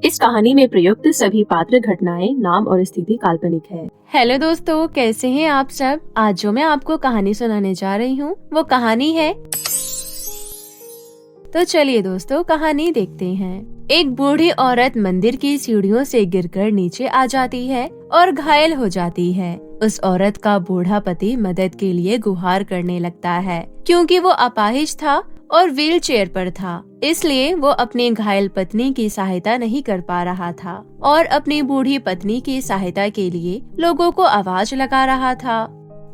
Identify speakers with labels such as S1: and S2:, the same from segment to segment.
S1: इस कहानी में प्रयुक्त सभी पात्र, घटनाएं, नाम और स्थिति काल्पनिक है।
S2: हेलो दोस्तों, कैसे हैं आप सब। आज जो मैं आपको कहानी सुनाने जा रही हूँ वो कहानी है। तो चलिए दोस्तों, कहानी देखते हैं। एक बूढ़ी औरत मंदिर की सीढ़ियों से गिरकर नीचे आ जाती है और घायल हो जाती है। उस औरत का बूढ़ा पति मदद के लिए गुहार करने लगता है। क्योंकि वो अपाहिज था और व्हील चेयर पर था, इसलिए वो अपनी घायल पत्नी की सहायता नहीं कर पा रहा था और अपनी बूढ़ी पत्नी की सहायता के लिए लोगों को आवाज लगा रहा था।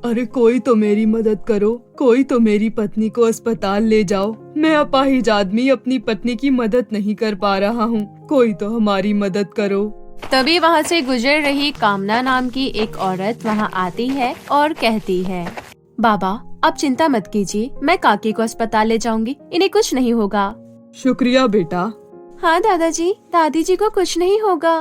S3: अरे कोई तो मेरी मदद करो, कोई तो मेरी पत्नी को अस्पताल ले जाओ। मैं अपाहिज आदमी अपनी पत्नी की मदद नहीं कर पा रहा हूँ, कोई तो हमारी मदद करो।
S2: तभी वहाँ से गुजर रही कामना नाम की एक औरत वहाँ आती है और कहती है, बाबा आप चिंता मत कीजिए, मैं काकी को अस्पताल ले जाऊंगी, इन्हें कुछ नहीं होगा।
S3: शुक्रिया बेटा।
S2: हाँ दादाजी, दादी जी को कुछ नहीं होगा।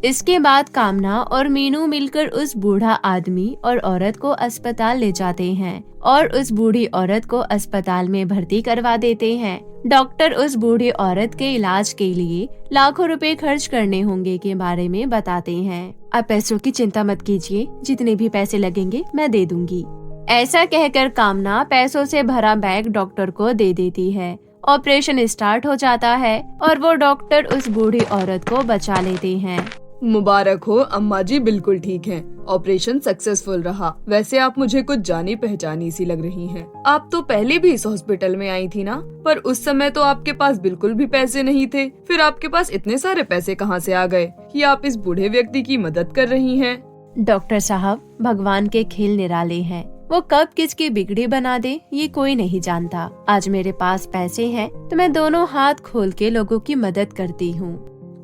S2: इसके बाद कामना और मीनू मिलकर उस बूढ़ा आदमी और औरत को अस्पताल ले जाते हैं और उस बूढ़ी औरत को अस्पताल में भर्ती करवा देते हैं। डॉक्टर उस बूढ़ी औरत के इलाज के लिए लाखों रुपए खर्च करने होंगे के बारे में बताते हैं। आप पैसों की चिंता मत कीजिए, जितने भी पैसे लगेंगे मैं दे दूंगी। ऐसा कहकर कामना पैसों से भरा बैग डॉक्टर को दे देती है। ऑपरेशन स्टार्ट हो जाता है और वो डॉक्टर उस बूढ़ी औरत को बचा लेते हैं।
S3: मुबारक हो अम्मा जी, बिल्कुल ठीक हैं। ऑपरेशन सक्सेसफुल रहा। वैसे आप मुझे कुछ जानी पहचानी सी लग रही हैं। आप तो पहले भी इस हॉस्पिटल में आई थी ना, पर उस समय तो आपके पास बिल्कुल भी पैसे नहीं थे। फिर आपके पास इतने सारे पैसे कहाँ से आ गए कि आप इस बूढ़े व्यक्ति की मदद कर रही हैं?
S2: डॉक्टर साहब, भगवान के खेल निराले हैं। वो कब किसकी बिगड़ी बना दे ये कोई नहीं जानता। आज मेरे पास पैसे हैं तो मैं दोनों हाथ खोल के लोगों की मदद करती हूँ।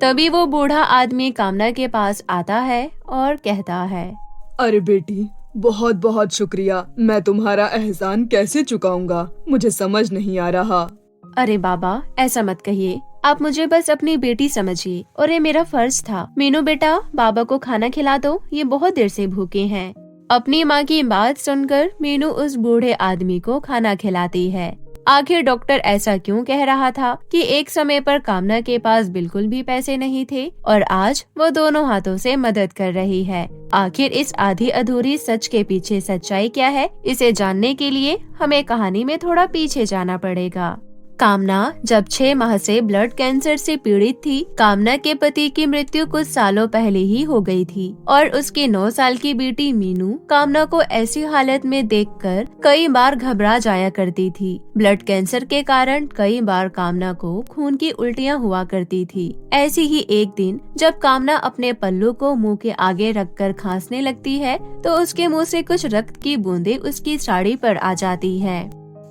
S2: तभी वो बूढ़ा आदमी कामना के पास आता है और कहता है,
S3: अरे बेटी, बहुत बहुत शुक्रिया। मैं तुम्हारा एहसान कैसे चुकाऊंगा, मुझे समझ नहीं आ रहा।
S2: अरे बाबा ऐसा मत कहिए, आप मुझे बस अपनी बेटी समझिए और ये मेरा फर्ज था। मीनू बेटा, बाबा को खाना खिला दो, ये बहुत देर से भूखे हैं। अपनी माँ की बात सुनकर मीनू उस बूढ़े आदमी को खाना खिलाती है। आखिर डॉक्टर ऐसा क्यों कह रहा था कि एक समय पर कामना के पास बिल्कुल भी पैसे नहीं थे और आज वो दोनों हाथों से मदद कर रही है। आखिर इस आधी अधूरी सच के पीछे सच्चाई क्या है, इसे जानने के लिए हमें कहानी में थोड़ा पीछे जाना पड़ेगा। कामना जब 6 माह से ब्लड कैंसर से पीड़ित थी। कामना के पति की मृत्यु कुछ सालों पहले ही हो गई थी और उसकी 9 साल की बेटी मीनू कामना को ऐसी हालत में देखकर कई बार घबरा जाया करती थी। ब्लड कैंसर के कारण कई बार कामना को खून की उल्टियां हुआ करती थी। ऐसी ही एक दिन जब कामना अपने पल्लू को मुंह के आगे रखकर खांसने लगती है तो उसके मुंह से कुछ रक्त की बूंदें उसकी साड़ी पर आ जाती है।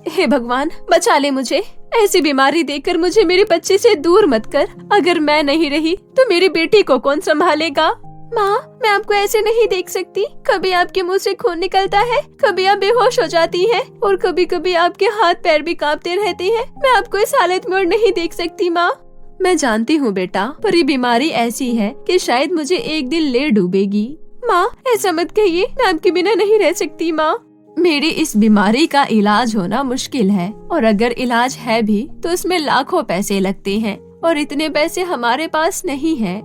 S2: हे भगवान, बचा ले मुझे। ऐसी बीमारी देखकर मुझे मेरे बच्चे से दूर मत कर। अगर मैं नहीं रही तो मेरी बेटी को कौन संभालेगा? माँ, मैं आपको ऐसे नहीं देख सकती। कभी आपके मुंह से खून निकलता है, कभी आप बेहोश हो जाती हैं और कभी कभी आपके हाथ पैर भी कांपते रहते हैं। मैं आपको इस हालत में और नहीं देख सकती माँ। मैं जानती हूँ बेटा, पर ये बीमारी ऐसी है कि शायद मुझे एक दिन ले डूबेगी। माँ ऐसा मत कहिए, मैं आपके बिना नहीं रह सकती माँ। मेरी इस बीमारी का इलाज होना मुश्किल है और अगर इलाज है भी तो उसमें लाखों पैसे लगते हैं और इतने पैसे हमारे पास नहीं है।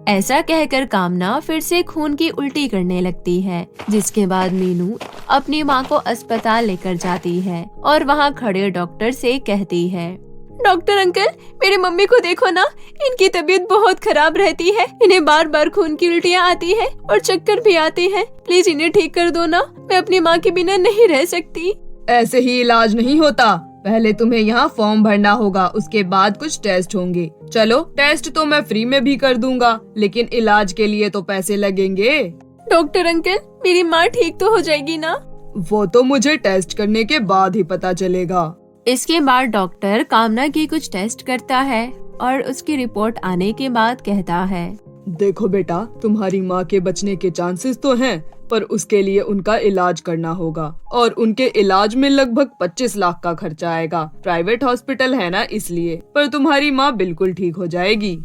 S2: ऐसा कहकर कामना फिर से खून की उल्टी करने लगती है, जिसके बाद मीनू अपनी माँ को अस्पताल लेकर जाती है और वहाँ खड़े डॉक्टर से कहती है, डॉक्टर अंकल, मेरी मम्मी को देखो ना, इनकी तबीयत बहुत खराब रहती है। इन्हें बार बार खून की उल्टियाँ आती है और चक्कर भी आते हैं। प्लीज इन्हें ठीक कर दो ना, मैं अपनी माँ के बिना नहीं रह सकती।
S3: ऐसे ही इलाज नहीं होता। पहले तुम्हें यहाँ फॉर्म भरना होगा, उसके बाद कुछ टेस्ट होंगे। चलो, टेस्ट तो मैं फ्री में भी कर दूंगा, लेकिन इलाज के लिए तो पैसे लगेंगे।
S2: डॉक्टर अंकल, मेरी माँ ठीक तो हो जाएगी ना?
S3: वो तो मुझे टेस्ट करने के बाद ही पता चलेगा।
S2: इसके बाद डॉक्टर कामना की कुछ टेस्ट करता है और उसकी रिपोर्ट आने के बाद कहता है,
S3: देखो बेटा, तुम्हारी माँ के बचने के चांसेस तो हैं, पर उसके लिए उनका इलाज करना होगा और उनके इलाज में लगभग 25 लाख का खर्चा आएगा। प्राइवेट हॉस्पिटल है ना, इसलिए। पर तुम्हारी माँ बिल्कुल ठीक हो जाएगी।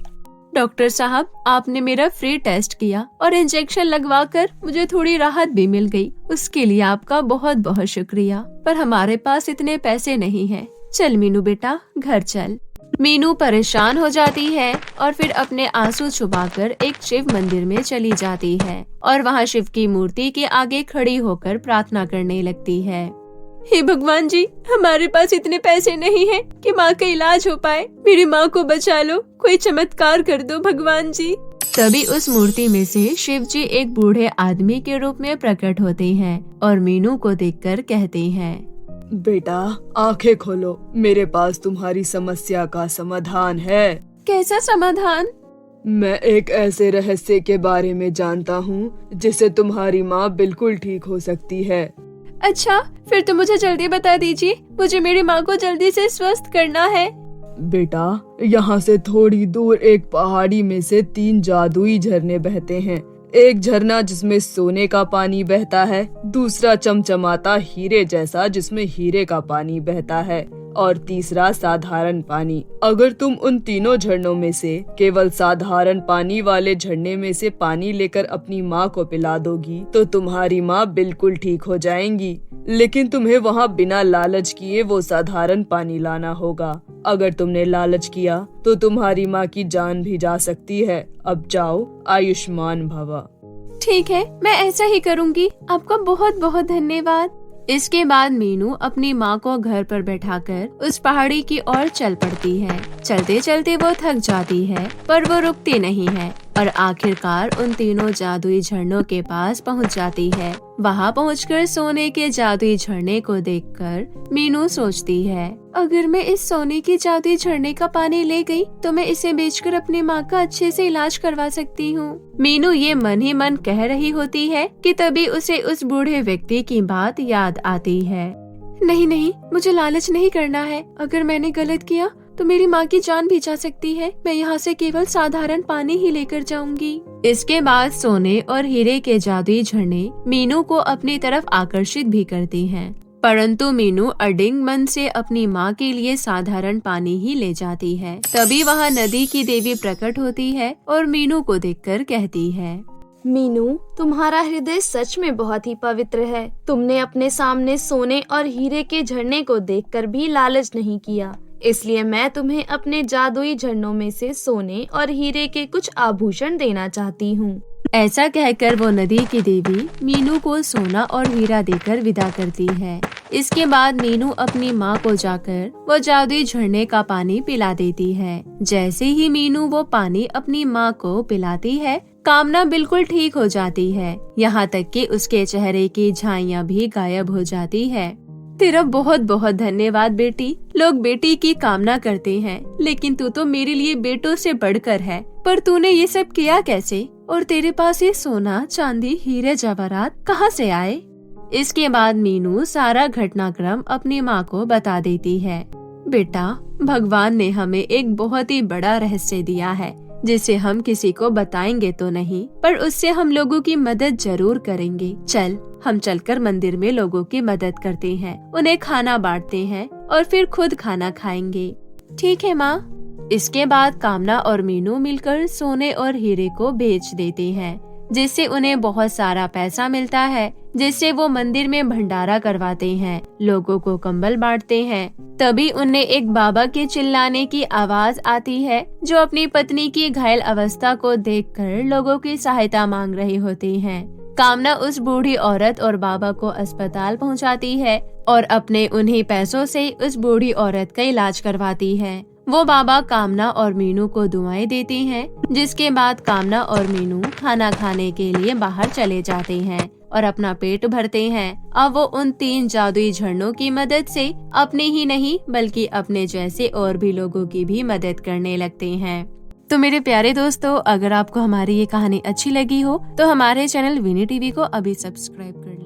S2: डॉक्टर साहब, आपने मेरा फ्री टेस्ट किया और इंजेक्शन लगवाकर मुझे थोड़ी राहत भी मिल गई। उसके लिए आपका बहुत बहुत शुक्रिया, पर हमारे पास इतने पैसे नहीं हैं। चल मीनू बेटा, घर चल। मीनू परेशान हो जाती है और फिर अपने आंसू छुपाकर एक शिव मंदिर में चली जाती है और वहाँ शिव की मूर्ति के आगे खड़ी होकर प्रार्थना करने लगती है। हे भगवान जी, हमारे पास इतने पैसे नहीं हैं कि माँ का इलाज हो पाए। मेरी माँ को बचा लो, कोई चमत्कार कर दो भगवान जी। तभी उस मूर्ति में से शिव जी एक बूढ़े आदमी के रूप में प्रकट होते हैं और मीनू को देखकर कहते हैं,
S3: बेटा आंखें खोलो, मेरे पास तुम्हारी समस्या का समाधान है।
S2: कैसा समाधान?
S3: मैं एक ऐसे रहस्य के बारे में जानता हूँ जिससे तुम्हारी माँ बिल्कुल ठीक हो सकती है।
S2: अच्छा, फिर तो मुझे जल्दी बता दीजिए, मुझे मेरी माँ को जल्दी से स्वस्थ करना है।
S3: बेटा, यहाँ से थोड़ी दूर एक पहाड़ी में से 3 जादुई झरने बहते हैं। एक झरना जिसमें सोने का पानी बहता है, दूसरा चमचमाता हीरे जैसा जिसमें हीरे का पानी बहता है, और तीसरा साधारण पानी। अगर तुम उन तीनों झरनों में से केवल साधारण पानी वाले झरने में से पानी लेकर अपनी माँ को पिला दोगी तो तुम्हारी माँ बिल्कुल ठीक हो जाएंगी। लेकिन तुम्हें वहाँ बिना लालच किए वो साधारण पानी लाना होगा। अगर तुमने लालच किया तो तुम्हारी माँ की जान भी जा सकती है। अब जाओ, आयुष्मान भव।
S2: ठीक है, मैं ऐसा ही करूँगी। आपका बहुत बहुत धन्यवाद। इसके बाद मीनू अपनी माँ को घर पर बैठाकर उस पहाड़ी की ओर चल पड़ती है। चलते चलते वो थक जाती है पर वो रुकती नहीं है और आखिरकार उन तीनों जादुई झरनों के पास पहुँच जाती है। वहाँ पहुँचकर सोने के जादुई झरने को देखकर मीनू सोचती है, अगर मैं इस सोने के जादुई झरने का पानी ले गई तो मैं इसे बेचकर अपनी माँ का अच्छे से इलाज करवा सकती हूँ। मीनू ये मन ही मन कह रही होती है कि तभी उसे उस बूढ़े व्यक्ति की बात याद आती है। नहीं नहीं, मुझे लालच नहीं करना है। अगर मैंने गलत किया तो मेरी माँ की जान भी जा सकती है। मैं यहाँ से केवल साधारण पानी ही लेकर जाऊंगी। इसके बाद सोने और हीरे के जादुई झरने मीनू को अपनी तरफ आकर्षित भी करती हैं। परंतु मीनू अडिंग मन से अपनी माँ के लिए साधारण पानी ही ले जाती है। तभी वहाँ नदी की देवी प्रकट होती है और मीनू को देखकर कहती है,
S4: मीनू, तुम्हारा हृदय सच में बहुत ही पवित्र है। तुमने अपने सामने सोने और हीरे के झरने को देखकर भी लालच नहीं किया, इसलिए मैं तुम्हें अपने जादुई झरनों में से सोने और हीरे के कुछ आभूषण देना चाहती हूँ।
S2: ऐसा कहकर वो नदी की देवी मीनू को सोना और हीरा देकर विदा करती है। इसके बाद मीनू अपनी माँ को जाकर वो जादुई झरने का पानी पिला देती है। जैसे ही मीनू वो पानी अपनी माँ को पिलाती है, कामना बिल्कुल ठीक हो जाती है। यहाँ तक कि उसके चेहरे की झाइयाँ भी गायब हो जाती है। तेरा बहुत बहुत धन्यवाद बेटी। लोग बेटी की कामना करते हैं, लेकिन तू तो मेरे लिए बेटों से बढ़कर है। पर तूने ये सब किया कैसे? और तेरे पास ये सोना, चांदी, हीरे जवाहरात कहाँ से आए? इसके बाद मीनू सारा घटनाक्रम अपनी माँ को बता देती है। बेटा, भगवान ने हमें एक बहुत ही बड़ा रहस्य दिया है, जिसे हम किसी को बताएंगे तो नहीं, पर उससे हम लोगों की मदद जरूर करेंगे। चल, हम चलकर मंदिर में लोगों की मदद करते हैं, उन्हें खाना बांटते हैं और फिर खुद खाना खाएंगे। ठीक है माँ। इसके बाद कामना और मीनू मिलकर सोने और हीरे को बेच देते हैं, जिससे उन्हें बहुत सारा पैसा मिलता है, जिससे वो मंदिर में भंडारा करवाते हैं, लोगों को कंबल बांटते हैं। तभी उन्हें एक बाबा के चिल्लाने की आवाज आती है, जो अपनी पत्नी की घायल अवस्था को देखकर लोगों की सहायता मांग रहे होते हैं। कामना उस बूढ़ी औरत और बाबा को अस्पताल पहुंचाती है और अपने उन्हीं पैसों से उस बूढ़ी औरत का इलाज करवाती है। वो बाबा कामना और मीनू को दुआएं देते हैं, जिसके बाद कामना और मीनू खाना खाने के लिए बाहर चले जाते हैं और अपना पेट भरते हैं। अब वो उन 3 जादुई झरनों की मदद से अपने ही नहीं बल्कि अपने जैसे और भी लोगों की भी मदद करने लगते हैं। तो मेरे प्यारे दोस्तों, अगर आपको हमारी ये कहानी अच्छी लगी हो तो हमारे चैनल विनी टीवी को अभी सब्सक्राइब कर